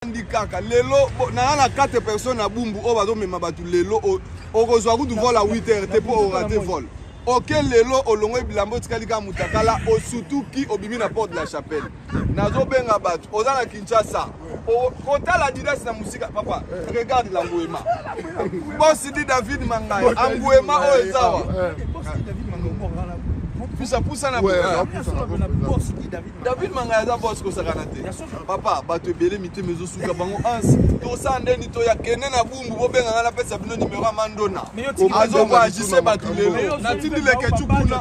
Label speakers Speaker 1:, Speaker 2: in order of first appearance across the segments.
Speaker 1: Kaka lelo na 4 personnes à Bumbu o bazo mema batu lelo o kozwa ku du vol à 8h te po rater vol. OK lelo o longo bilambo tikalika mutakala o surtout qui obimi na porte de la chapelle. Nazo benga batu oza na Kinshasa. O kota la dynastie na musika papa regarde l'Anguema. Boss dit David Mangaï Anguema o ezawa. Poussa poussa na David Mangaï za boss ko sakanate. Papa bato belé mité mezo suka bango ansi. To sande ni to ya kene na Bumbu bo benga ngala pesa bino numéro Mandona. Azo ko agisse bato lelo. Na tindi leke chukuna.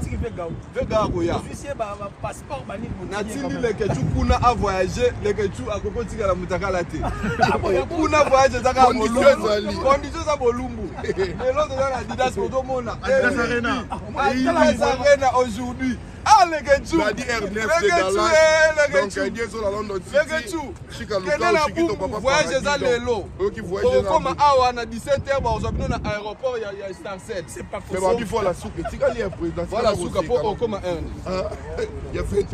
Speaker 1: Vega ko ya. Na tindi leke chukuna a voyager leke chu akoko tika la mutakala te. Kuna voyager zaka bolumbu. Condition za bolumbu. Lelo to na Adidas ko mona. Adidas Arena aujourd'hui. Ah les gars, tu as dit R9 de Gala. Donc il est sur la London City. Voyage à l'élo. Comme à 17h, on a besoin d'un aéroport, il y a Star 7. C'est pas possible. Mais il faut la soupe. Tu as dit un président. Voilà soupe pour comme un. Il y a fait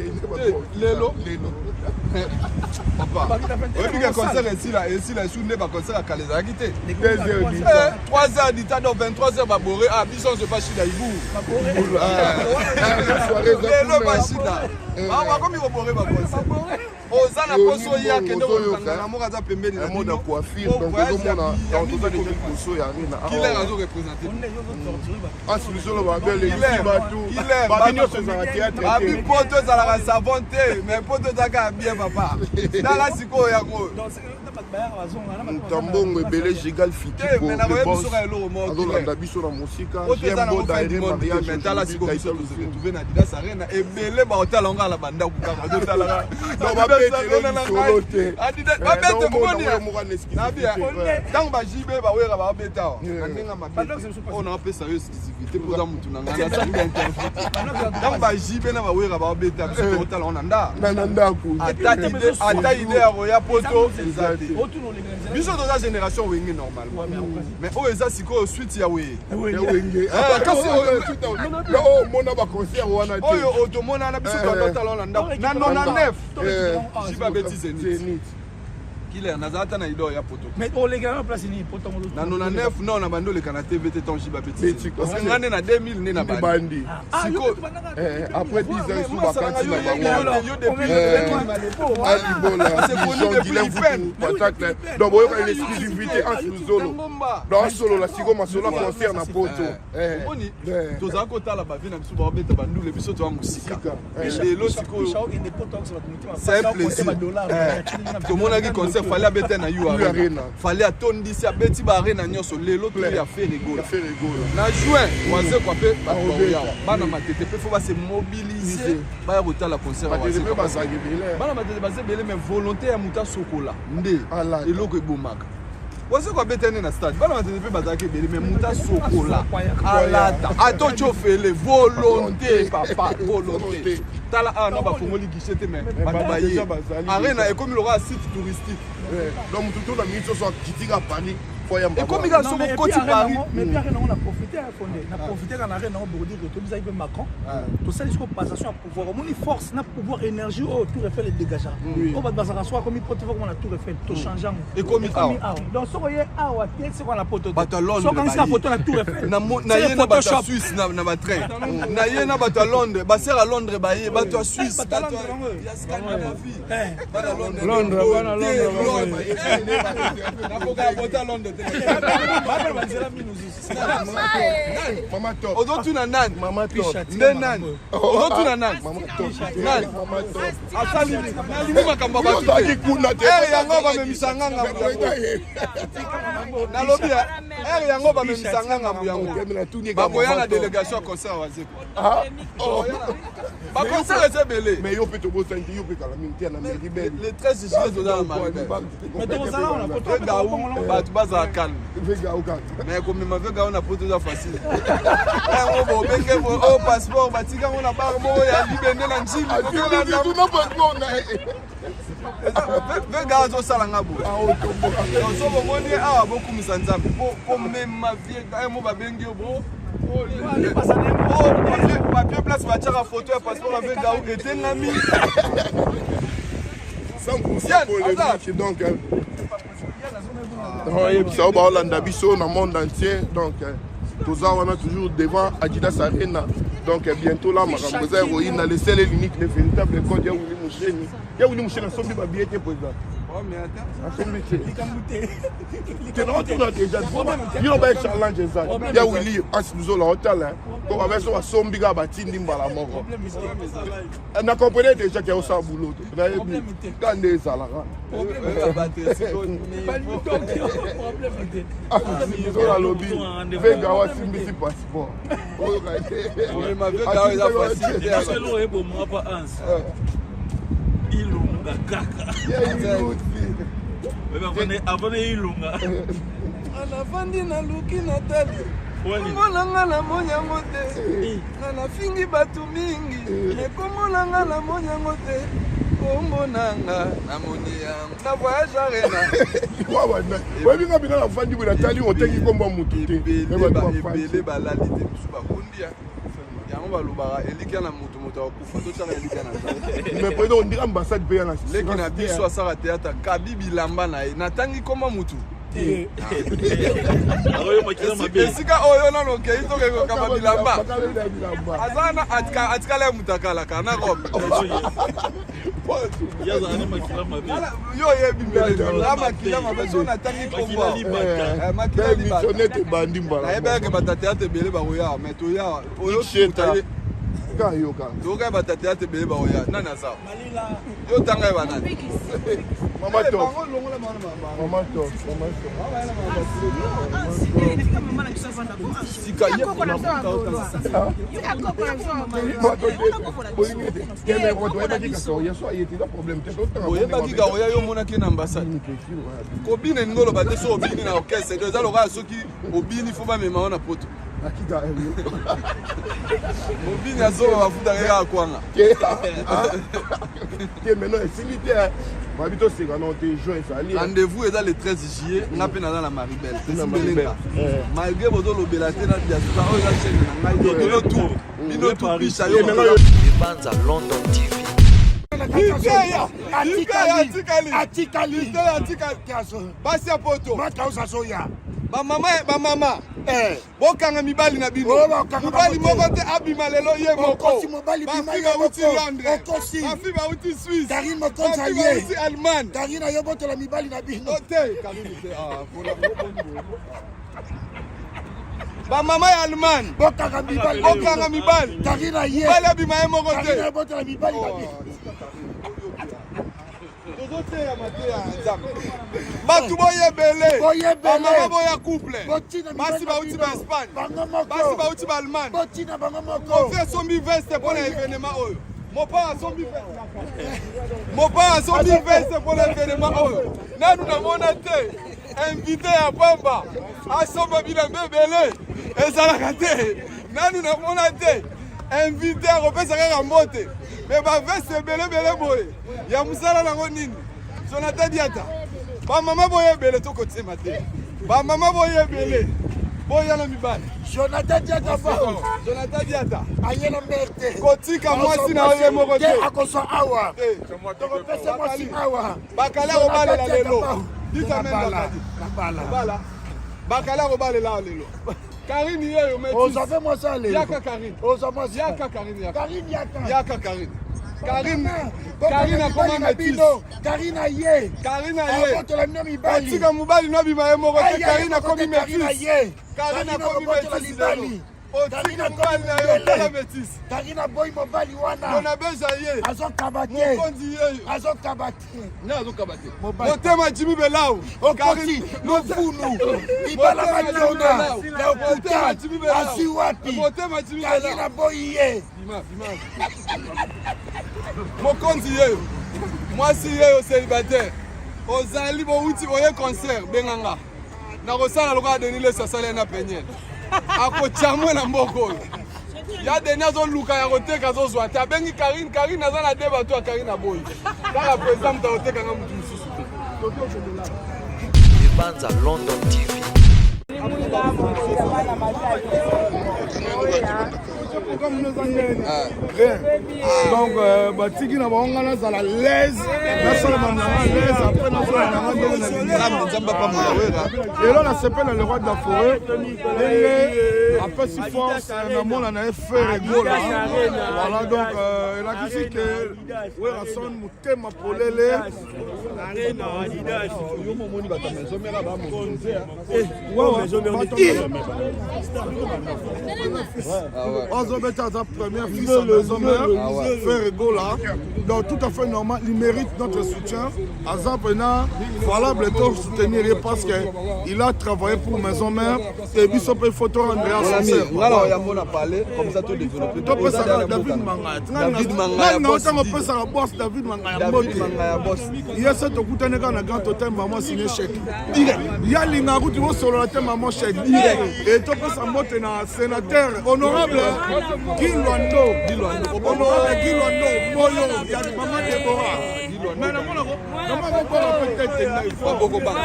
Speaker 1: l'élo. Papa. Oui, puis le concert ici là, sous n'est pas concert à Calais quitté. 3h du temps, 23h va bourrer. Ah, Bisson se passe chez Daïbou. Lelo machina. Mama comme il va boire ma concert. Ozana poso ya kendo na moka za pembeni na mode coiffure donc ozomona dans tout ça des poso ya rina. Qui les razo représenter? Ah si nous va belle ici batou. Ba binyo se za théâtre. Ba bi poto za la savonté mais poto za ka bien papa. Dans la siko ya ko. Tambongo ebele jigal fiti ko le boss azolanda biso na musika jembo daire mariage mentala siko biso trouver na Adidas Arena ebele ba hotel nga la banda ku kaka azotala no ba bete lo solo te Adidas ba bete ko ni na bien tant ba jibe ba wera ba beta ndinga mabete on a pesa yo exclusivité pour za mutu na ngana sanga interview tant ba jibe na ba wera ba beta biso hotel on anda nanda ku ata ide ya roya poto ezate biso dans la génération wenge normalement mais o eza siko suite ya we wenge kasi o mona ba concert wana te oyo otomona na biso dans talon na 99 jiba beti zenit killer nazata na ido ya poto
Speaker 2: mais on les gars en place ni poto
Speaker 1: na 99 non na bando le kana TV te ton jiba beti parce que ngane na 2000 ne na bandi siko après 10 ans sous vacances na bango yo depuis c'est connu depuis donc boyo une exclusivité en solo dans solo la siko masolo concert na poto oni toza ko tala ba vina biso ba beta bandu le biso to musika et lo siko c'est plaisir tout monde a dit concert fallait abeta na you arena fallait atondi si abeti ba arena nyoso lelo to ya faire rigolo na juin waze kwa pe bana matete pe faut ba se mobiliser ba ya botala concert waze bana matete ba se belé mais volonté ya muta sokola nde eloko ebomaka waze kwa betene na stade bana matete pe bazaki belé mais muta sokola alata ato chofele volonté papa volonté tala non ba fongoli guichet mais ba ye arena et comme il aura un site touristique donc tout le monde a kitika pani et comme il a son côté Paris
Speaker 2: mais bien on a profité à fonder on a profité quand arena on veut dire que tout ça il Macron tout ça jusqu'au passation à pouvoir on est force na pouvoir énergie au tout refait les dégager on va bazar soit comme il peut voir on a tout refait tout changeant
Speaker 1: et comme
Speaker 2: donc so voyez ah ouais c'est quoi la photo
Speaker 1: so
Speaker 2: quand ça photo la tout refait
Speaker 1: na yena ba Suisse na ba train na yena ba Londres ba sera à Londres ba ye ba to Suisse ba to ya Scandinavie ba Londres na boka bota Londres Maman top. Aujourd'hui na nan. Maman top. Nan. Aujourd'hui na nan. Maman top. Nan. Asali. Nalimi makamba ba. Yango ba memisanga ngambu. Nalobi yango ba memisanga ngambu yango. Ba boya na délégation concert wazeko. Ba concert est belé. Mais yo peut to bossa yo peut kala minti na mairie belle. Le 13 juillet dans la mairie.
Speaker 2: Mais to ça on a photo
Speaker 1: ba tu baza calme. Mais comme ma vega on a photo ça facile. On va benga au passeport batika on a barbo ya libende na njili. Tu n'as pas vega zo sala ngabo. So bo moni a beaucoup misanzambe. Comme ma vie mo ba bengi bro. Papier place va tirer photo passeport avec Gaou et Tengami. 100% polémique donc ça va Hollanda biso dans le monde entier donc toza wana toujours devant Adidas Arena donc bientôt là makamboza héroïne na le seul et l'unique le véritable code ya Willy Moucheni sombi ba billet pour ça. Oh mais attends. Il y a un challenge ça. Il y a Willy nous la hôtel comme avec ça sombi ga batindi mbala moko. Na comprenez déjà qu'il y a ça boulot. Quand des salaires. Problème la lobby. Venga wa simbi passeport. On m'a vu gawa la facile.
Speaker 3: Parce que l'on est bon moi pas ans. Ilunga kaka. Abone ilunga.
Speaker 4: Anafandi na luki na tali. Komolanga na monyango te. Na fingi batu mingi. Komolanga na monyango te. Komonanga na monyango. Na voyage arena.
Speaker 1: Wawa na. Wewe binga bina na fandi bina tali otengi komba mutu te.
Speaker 4: Ebele balali te suba kundia. Yango balobaka elika na moto akufa totala elika na
Speaker 1: ça mais président on dirait ambassade pe na
Speaker 4: leki na biso asala théâtre kabibi lamba na ye natangi koma mutu esika oyo nano kei tokeko kama bilamba azana atikala mutakala kana robe yo yebi mbele makila mabe so natangi komba makila
Speaker 1: libaka bandi mbala
Speaker 4: ayebeke batateate bele bakoya mais toya oyo
Speaker 1: kayoka
Speaker 4: toka batateate bele bakoya nani asa yo tanga eba nani
Speaker 1: mama to
Speaker 4: sika ye oyebaki gaoya yo monaki na ambassade kobine ningo oloba te so obini na orchestre eza lokola soki obini fo bamema yo na poto obini azoba bafutaka kaka kwanga rendez-vous est dans le 13 juillet on a peine dans la Maribel malgré votre lobela te na diaspora oyo la chaîne na ngai bino tout bicha yo
Speaker 5: Banza London TV
Speaker 4: atikali basi ya poto bamama bokanga mibali na bino mibali moko te abima lelo ye moko bafi bauti Londres bafi bauti Suisse bafi bauti Allemagne bamama ya Allemagne bokanga mibali mibali abima ye moko te batu boyebele bamama boya couple basi bauti ba Espagne basi bauti ba Allemagne kofi asombi veste mpona événement oyo mopa asombi veste mpona événement oyo nanu namona te invité ya pamba asomba bilembe ebele ezalaka te nanu namona te invité akopesa kaka mbote me baveste ebelebele boye ya mosala nango nini Jonathan Diata bamama boyebele tokotema te bamama boyebele boyana mibali
Speaker 2: Jonathan Diata
Speaker 4: Jonathan Diata
Speaker 2: ayena merte
Speaker 4: kotika mwasi na oye moko te
Speaker 2: akosa awa tokopesa mwasi awa
Speaker 4: bakala kobalela lelo bala bakala kobalela lelo Karine yeyo metis
Speaker 2: ozafe mwasi alelo
Speaker 4: yaka Karine
Speaker 2: ozamwasi
Speaker 4: yaka Karine
Speaker 2: yaka
Speaker 4: Karine akoma metis
Speaker 2: Karine ye abotola mino mibali
Speaker 4: otika mobali no abima ye moko te Karine akomi metis
Speaker 2: Karine akomi metis lelo
Speaker 4: otika mobali na yo tala metis
Speaker 2: Karine boy mobali wana
Speaker 4: yona beja ye
Speaker 2: azokaba te
Speaker 4: mokonzi yeyo
Speaker 2: azokaba te
Speaker 4: ne azokaba te motema Jimmy Belau
Speaker 2: okoti nofunu ibala majona na okuta asi wapi
Speaker 4: motema Jimmy Belau
Speaker 2: Karine boy ye
Speaker 4: mokonzi yeyo mwasi yeyo célibataire ozali bouti oye concert benganga nakosala lokola Denis Leso asali na penyele akochamwe na mboko oyo ya Denis azoluka ya koteka azozwa te abengi Karine aza na de bato ya Karine aboyi kaka président moto akotekanga motu mosusu te
Speaker 5: Banza London TV
Speaker 1: comme nous en rien. Donc, batiki na bango na za la l'aise, na sala banana l'aise après na sala na et là on s'appelle le roi de la forêt. Et après si force na mona na faire rigolo. Voilà donc la musique que ouais rason mutema polele.
Speaker 3: Arena Adidas.
Speaker 1: Yo momoni ba ta maison mais là ba mo. Ozobeta sa première fille sa maison mère fait rigolo là. Donc tout à fait normal, il mérite notre soutien. Azapena valable de soutenir parce qu'il a travaillé pour maison mère et puis il faut te rendre sincère.
Speaker 4: Voilà, il y a mon à parler comme ça tout développer.
Speaker 1: David Manga. David Manga. Non, ça me fait ça la boss David Manga. David Manga boss. Il y a cette écoutez quand grand hôtel maman signé chèque. Il y a l'ingaru tu vois sur la thème maman chèque. Et tu peux ça monter na sénateur honorable Gilwando. Honorable Gilwando Moyo. Maman Deborah. Mais non, peut-être beaucoup pas.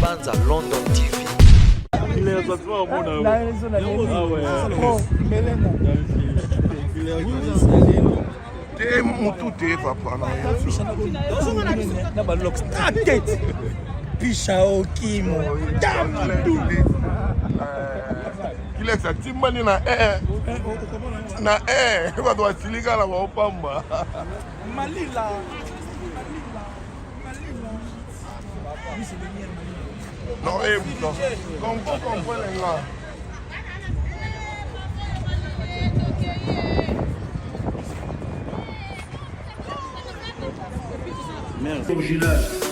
Speaker 5: Banza London TV.
Speaker 1: Mutu te papa
Speaker 2: na balok tête pisha okimo
Speaker 1: kile sa timbani na watu wasilika na waopamba
Speaker 2: malila
Speaker 1: non non comprendre là.
Speaker 3: Merci.